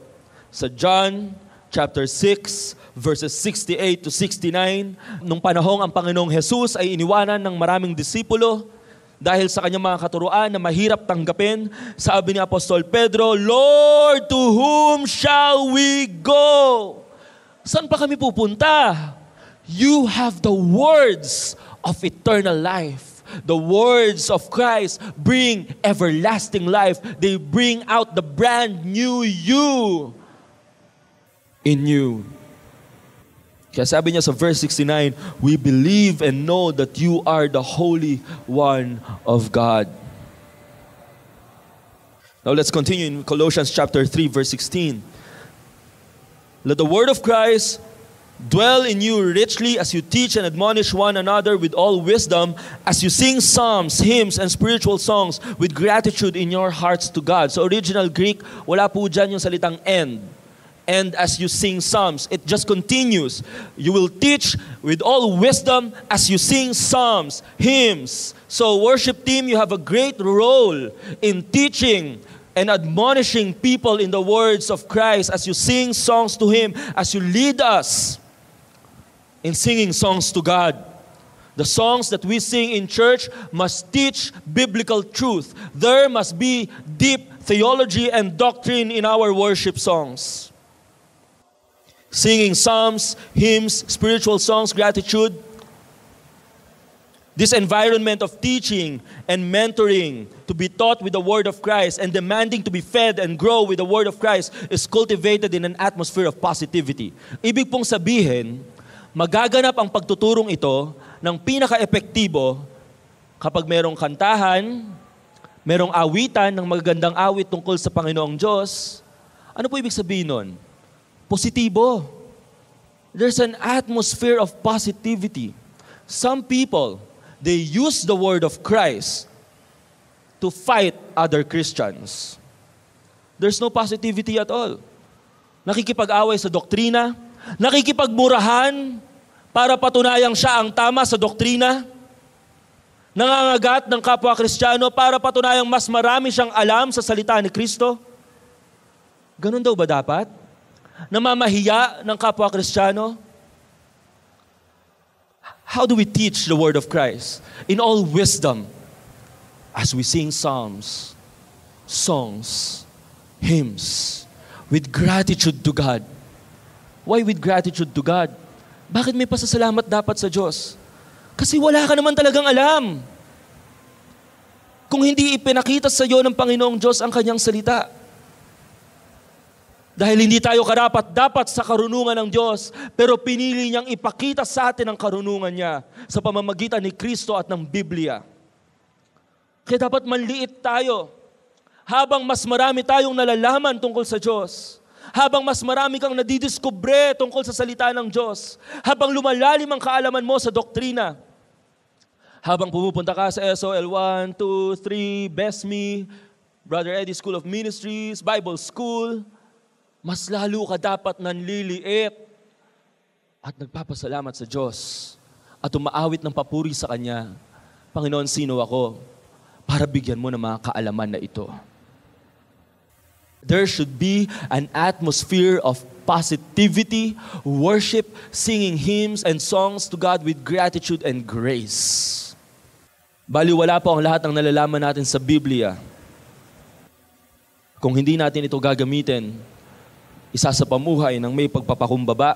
sa John chapter 6 verses 68 to 69, nung panahong ang Panginoong Jesus ay iniwanan ng maraming disipulo dahil sa kanyang mga katuruan na mahirap tanggapin, sabi ni Apostol Pedro, Lord, to whom shall we go? Saan pa kami pupunta? You have the words of eternal life. The words of Christ bring everlasting life. They bring out the brand new you in you. Kaya sabi niya sa verse 69, we believe and know that you are the Holy One of God. Now let's continue in Colossians chapter 3 verse 16. Let the word of Christ dwell in you richly as you teach and admonish one another with all wisdom, as you sing psalms, hymns, and spiritual songs with gratitude in your hearts to God. So original Greek, wala po dyan yung salitang end. And as you sing psalms, it just continues. You will teach with all wisdom as you sing psalms, hymns. So worship team, you have a great role in teaching and admonishing people in the words of Christ as you sing songs to Him, as you lead us in singing songs to God. The songs that we sing in church must teach biblical truth. There must be deep theology and doctrine in our worship songs. Singing psalms, hymns, spiritual songs, gratitude. This environment of teaching and mentoring to be taught with the Word of Christ and demanding to be fed and grow with the Word of Christ is cultivated in an atmosphere of positivity. Ibig pong sabihin, magaganap ang pagtuturong ito ng pinaka-epektibo kapag merong kantahan, merong awitan ng magagandang awit tungkol sa Panginoong Diyos. Ano po ibig sabihin nun? Positibo. There's an atmosphere of positivity. Some people, they use the word of Christ to fight other Christians. There's no positivity at all. Nakikipag-away sa doktrina, nakikipagmurahan para patunayang siya ang tama sa doktrina, nangangagat ng kapwa Kristiyano para patunayang mas marami siyang alam sa salita ni Kristo. Ganun daw ba dapat? Namamahiya ng kapwa Kristiyano? How do we teach the word of Christ? In all wisdom, as we sing psalms, songs, hymns, with gratitude to God. Why with gratitude to God? Bakit may pasasalamat dapat sa Diyos? Kasi wala ka naman talagang alam. Kung hindi ipinakita sa iyo ng Panginoong Diyos ang kanyang salita. Dahil hindi tayo karapat-dapat sa karunungan ng Diyos, pero pinili niyang ipakita sa atin ang karunungan niya sa pamamagitan ni Kristo at ng Biblia. Kaya dapat manliit tayo habang mas marami tayong nalalaman tungkol sa Diyos. Habang mas marami kang nadidiskubre tungkol sa salita ng Diyos. Habang lumalalim ang kaalaman mo sa doktrina. Habang pumupunta ka sa SOL 1, 2, 3, BESME, Brother Eddie School of Ministries, Bible School, mas lalo ka dapat nanliliit at nagpapasalamat sa Diyos at umaawit ng papuri sa Kanya. Panginoon, sino ako para bigyan mo ng mga kaalaman na ito? There should be an atmosphere of positivity, worship, singing hymns and songs to God with gratitude and grace. Baliwala po ang lahat ng nalalaman natin sa Biblia. Kung hindi natin ito gagamitin, isa sa pamuhay ng may pagpapakumbaba,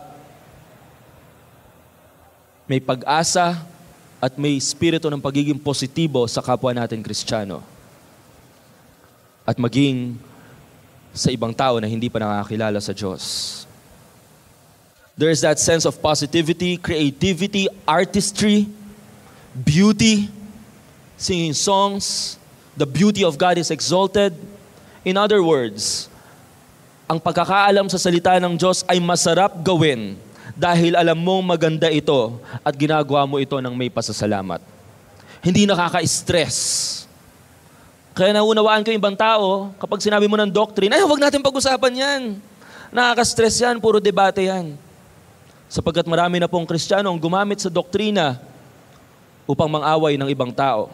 may pag-asa, at may espiritu ng pagiging positibo sa kapwa natin Kristiyano. At maging sa ibang tao na hindi pa nakakilala sa Diyos. There is that sense of positivity, creativity, artistry, beauty, singing songs, the beauty of God is exalted. In other words, ang pagkakaalam sa salita ng Diyos ay masarap gawin dahil alam mong maganda ito at ginagawa mo ito ng may pasasalamat. Hindi nakaka-stress. Kaya naunawaan ko yung ibang tao, kapag sinabi mo ng doctrine, ay huwag natin pag-usapan yan. Nakaka-stress yan, puro debate yan. Sapagkat marami na pong Kristiyano ang gumamit sa doktrina upang mang-away ng ibang tao.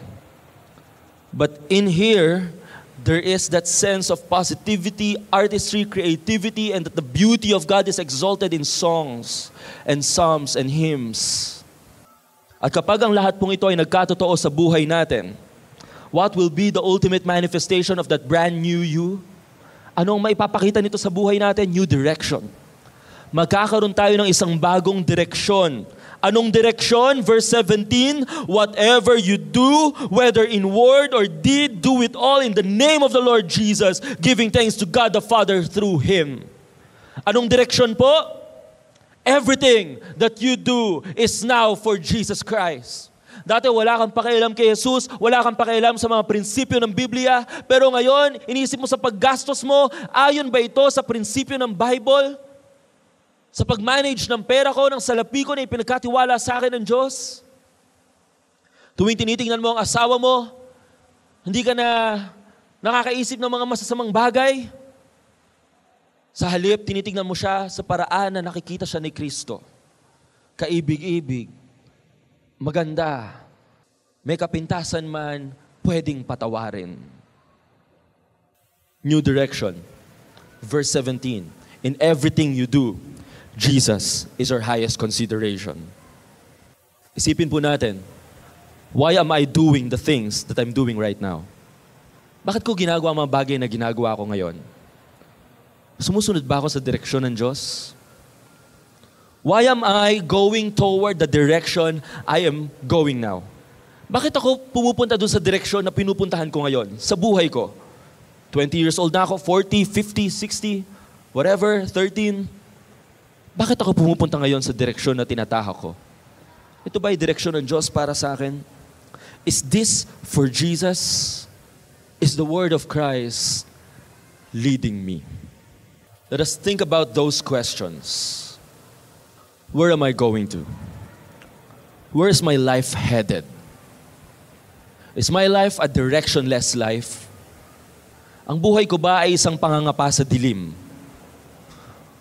But in here, there is that sense of positivity, artistry, creativity, and that the beauty of God is exalted in songs and psalms and hymns. At kapag ang lahat pong ito ay nagkatotoo sa buhay natin, what will be the ultimate manifestation of that brand new you? Anong maipapakita nito sa buhay natin? New direction. Magkakaroon tayo ng isang bagong direksyon. Anong direksyon? Verse 17, whatever you do, whether in word or deed, do it all in the name of the Lord Jesus, giving thanks to God the Father through Him. Anong direksyon po? Everything that you do is now for Jesus Christ. Dati wala kang pakialam kay Jesus, wala kang pakialam sa mga prinsipyo ng Biblia, pero ngayon, iniisip mo sa paggastos mo, ayon ba ito sa prinsipyo ng Bible? Sa pag-manage ng pera ko, ng salapi ko na ipinagkatiwala sa akin ng Diyos? Tuwing tinitingnan mo ang asawa mo, hindi ka na nakakaisip ng mga masasamang bagay? Sa halip, tinitingnan mo siya sa paraan na nakikita siya ni Kristo. Kaibig-ibig, maganda, may kapintasan man, pwedeng patawarin. New direction. Verse 17, in everything you do, Jesus is our highest consideration. Isipin po natin, why am I doing the things that I'm doing right now? Bakit ko ginagawa ang mga bagay na ginagawa ko ngayon? Sumusunod ba ako sa direksyon ng Diyos? Why am I going toward the direction I am going now? Bakit ako pumupunta doon sa direksyon na pinupuntahan ko ngayon? Sa buhay ko. 20 years old na ako, 40, 50, 60, whatever, 13. Bakit ako pumupunta ngayon sa direksyon na tinatahak ko? Ito ba ay direksyon ng Diyos para sa akin? Is this for Jesus? Is the word of Christ leading me? Let us think about those questions. Where am I going to? Where is my life headed? Is my life a directionless life? Ang buhay ko ba ay isang pangangapa sa dilim?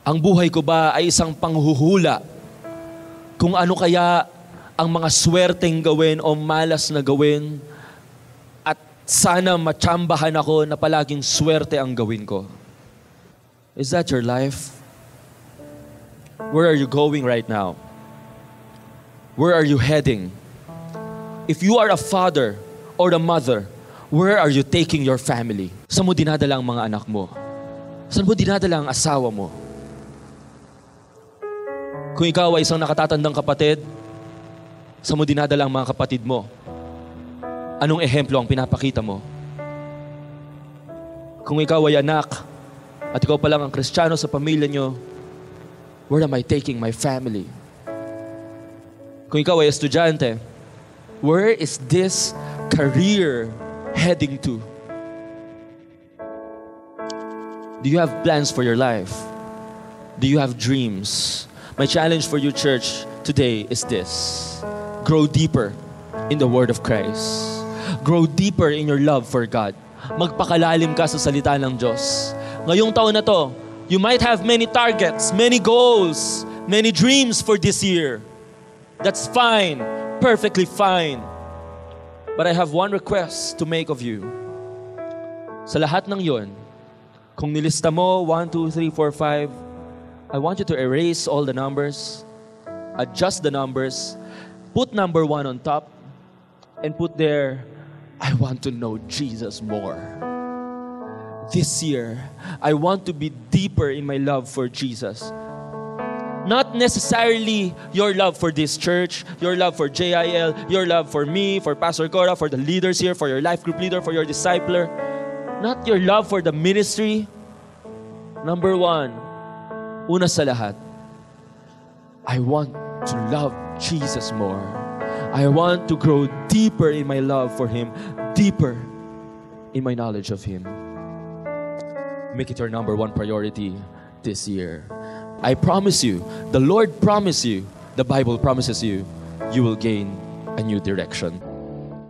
Ang buhay ko ba ay isang panghuhula kung ano kaya ang mga swerteng gawin o malas na gawin at sana matsambahan ako na palaging swerte ang gawin ko? Is that your life? Where are you going right now? Where are you heading? If you are a father or a mother, where are you taking your family? Saan mo dinadala ang mga anak mo? Saan mo dinadala ang asawa mo? Kung ikaw ay isang nakatatandang kapatid, saan mo dinadala ang mga kapatid mo? Anong ehemplo ang pinapakita mo? Kung ikaw ay anak, at ikaw pa lang ang Kristiyano sa pamilya nyo, where am I taking my family? Kung ikaw ay estudyante, where is this career heading to? Do you have plans for your life? Do you have dreams? My challenge for you, church, today is this. Grow deeper in the Word of Christ. Grow deeper in your love for God. Magpakalalim ka sa salita ng Diyos. Ngayong taon na to, you might have many targets, many goals, many dreams for this year. That's fine. Perfectly fine. But I have one request to make of you. Sa lahat ng yon, kung nilista mo 1, 2, 3, 4, 5, I want you to erase all the numbers, adjust the numbers, put number 1 on top, and put there, I want to know Jesus more. This year, I want to be deeper in my love for Jesus. Not necessarily your love for this church, your love for JIL, your love for me, for Pastor Cora, for the leaders here, for your life group leader, for your discipler. Not your love for the ministry. Number 1, una sa lahat, I want to love Jesus more. I want to grow deeper in my love for Him, deeper in my knowledge of Him. Make it your number 1 priority this year. I promise you, the Lord promises you, the Bible promises you, you will gain a new direction.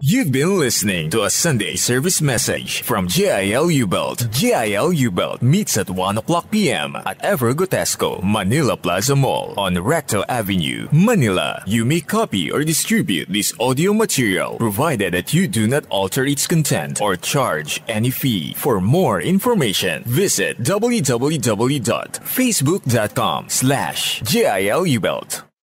You've been listening to a Sunday service message from JIL U-Belt. JIL U-Belt meets at 1 o'clock p.m. at Evergotesco, Manila Plaza Mall on Recto Avenue, Manila. You may copy or distribute this audio material provided that you do not alter its content or charge any fee. For more information, visit www.facebook.com/JIL U-Belt.